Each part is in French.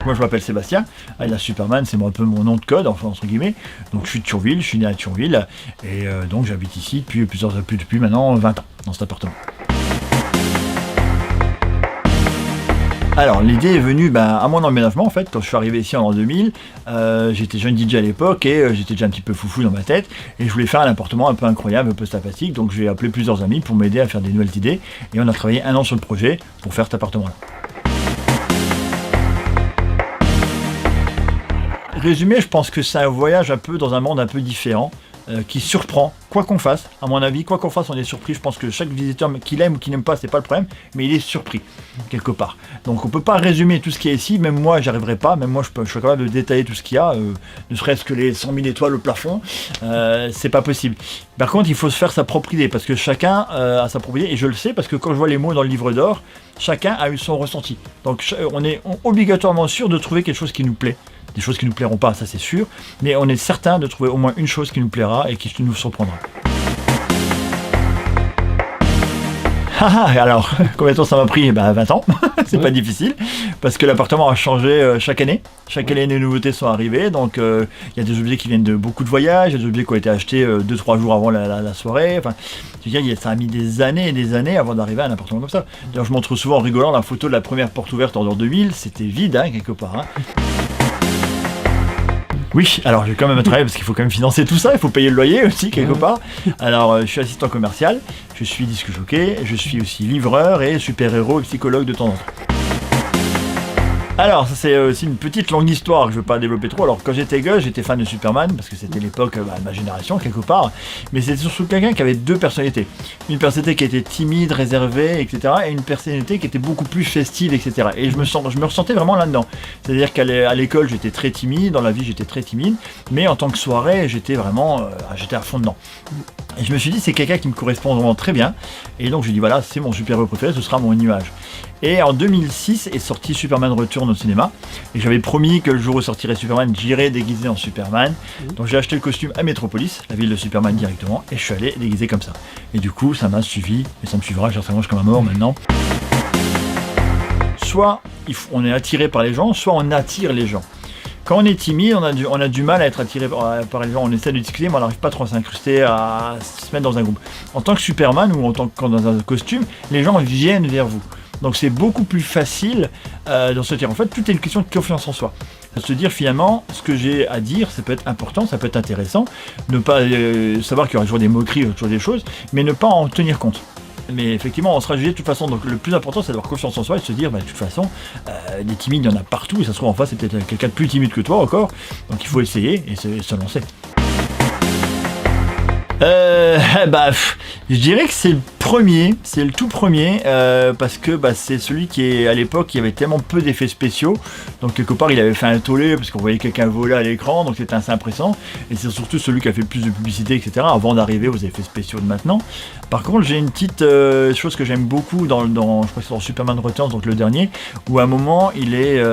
moi je m'appelle Sébastien, alias Superman, c'est un peu mon nom de code, enfin entre guillemets. Donc je suis de Thionville, je suis né à Thionville, et donc j'habite ici depuis maintenant 20 ans, dans cet appartement. Alors l'idée est venue à mon emménagement en fait, quand je suis arrivé ici en l'an 2000, j'étais jeune DJ à l'époque et j'étais déjà un petit peu foufou dans ma tête et je voulais faire un appartement un peu incroyable, un peu sympathique, donc j'ai appelé plusieurs amis pour m'aider à faire des nouvelles idées et on a travaillé 1 an sur le projet pour faire cet appartement-là. Résumé, je pense que c'est un voyage un peu dans un monde un peu différent, qui surprend, quoi qu'on fasse, à mon avis, quoi qu'on fasse, on est surpris. Je pense que chaque visiteur, qu'il aime ou qu'il n'aime pas, c'est pas le problème, mais il est surpris, quelque part. Donc on peut pas résumer tout ce qu'il y a ici, même moi j'y arriverai pas, même moi je suis capable de détailler tout ce qu'il y a, ne serait-ce que les 100 000 étoiles au plafond, c'est pas possible. Par contre, il faut se faire sa propre idée, parce que chacun a sa propre idée, et je le sais, parce que quand je vois les mots dans le livre d'or, chacun a eu son ressenti. Donc on est obligatoirement sûr de trouver quelque chose qui nous plaît. Des choses qui nous plairont pas, ça c'est sûr, mais on est certain de trouver au moins une chose qui nous plaira et qui nous surprendra. Alors, combien de temps ça m'a pris? 20 ans, c'est pas difficile, parce que l'appartement a changé chaque année. Chaque année, les nouveautés sont arrivées, donc il y a des objets qui viennent de beaucoup de voyages, il y a des objets qui ont été achetés 2-3 jours avant la soirée, enfin, je veux dire, ça a mis des années et des années avant d'arriver à un appartement comme ça. D'ailleurs, je montre souvent en rigolant la photo de la première porte ouverte en l'an 2000, c'était vide, quelque part. Oui, alors j'ai quand même un travail parce qu'il faut quand même financer tout ça, il faut payer le loyer aussi quelque part. Alors je suis assistant commercial, je suis disque jockey, je suis aussi livreur et super-héros et psychologue de temps en temps. Alors ça c'est aussi une petite longue histoire que je ne veux pas développer trop. Alors quand j'étais gosse, j'étais fan de Superman parce que c'était l'époque de ma génération quelque part, mais c'était surtout quelqu'un qui avait 2 personnalités. Une personnalité qui était timide, réservée, etc. et une personnalité qui était beaucoup plus festive, etc. Et je me ressentais vraiment là-dedans. C'est-à-dire qu'à l'école j'étais très timide, dans la vie j'étais très timide, mais en tant que soirée j'étais vraiment j'étais à fond dedans. Et je me suis dit c'est quelqu'un qui me correspond vraiment très bien, et donc je dis voilà c'est mon super-héros préféré, ce sera mon nuage. Et en 2006 est sorti Superman Return au cinéma, et j'avais promis que le jour où sortirait Superman, j'irais déguisé en Superman. Donc j'ai acheté le costume à Metropolis, la ville de Superman directement, et je suis allé déguisé comme ça. Et du coup ça m'a suivi, et ça me suivra certainement jusqu'à ma mort maintenant. Soit on est attiré par les gens, soit on attire les gens. Quand on est timide, on a du mal à être attiré par les gens, on essaie de discuter, mais on n'arrive pas trop à s'incruster, à se mettre dans un groupe. En tant que Superman ou dans un costume, les gens viennent vers vous. Donc c'est beaucoup plus facile d'en se dire. En fait, tout est une question de confiance en soi. À se dire finalement, ce que j'ai à dire, ça peut être important, ça peut être intéressant. Ne pas savoir qu'il y aura toujours des moqueries, toujours des choses, mais ne pas en tenir compte. Mais effectivement, on sera jugé de toute façon. Donc le plus important, c'est d'avoir confiance en soi et de se dire, de toute façon, des timides, il y en a partout. Et ça se trouve en face, c'est peut-être quelqu'un de plus timide que toi encore. Donc il faut essayer et se lancer. Je dirais que c'est le tout premier, parce que c'est celui qui à l'époque, il y avait tellement peu d'effets spéciaux, donc quelque part il avait fait un tollé parce qu'on voyait quelqu'un voler à l'écran, donc c'était assez impressionnant, et c'est surtout celui qui a fait le plus de publicité, etc., avant d'arriver aux effets spéciaux de maintenant. Par contre, j'ai une petite chose que j'aime beaucoup je crois que c'est dans Superman Returns, donc le dernier, où à un moment il est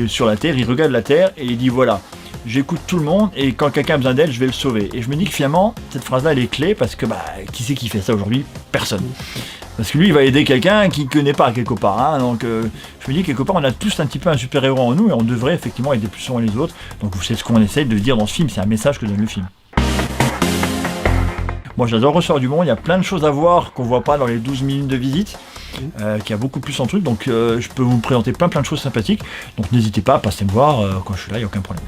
sur la Terre, il regarde la Terre et il dit voilà, j'écoute tout le monde et quand quelqu'un a besoin d'aide, je vais le sauver. Et je me dis que finalement, cette phrase-là, elle est clé parce que qui c'est qui fait ça aujourd'hui? Personne. Parce que lui, il va aider quelqu'un qu'il ne connaît pas quelque part. Donc je me dis quelque part, on a tous un petit peu un super-héros en nous et on devrait effectivement aider plus souvent les autres. Donc c'est ce qu'on essaye de dire dans ce film, c'est un message que donne le film. Moi j'adore Ressort du Monde, il y a plein de choses à voir qu'on ne voit pas dans les 12 minutes de visite, qu'il y a beaucoup plus en truc, donc je peux vous présenter plein de choses sympathiques, donc n'hésitez pas à passer me voir, quand je suis là, il n'y a aucun problème.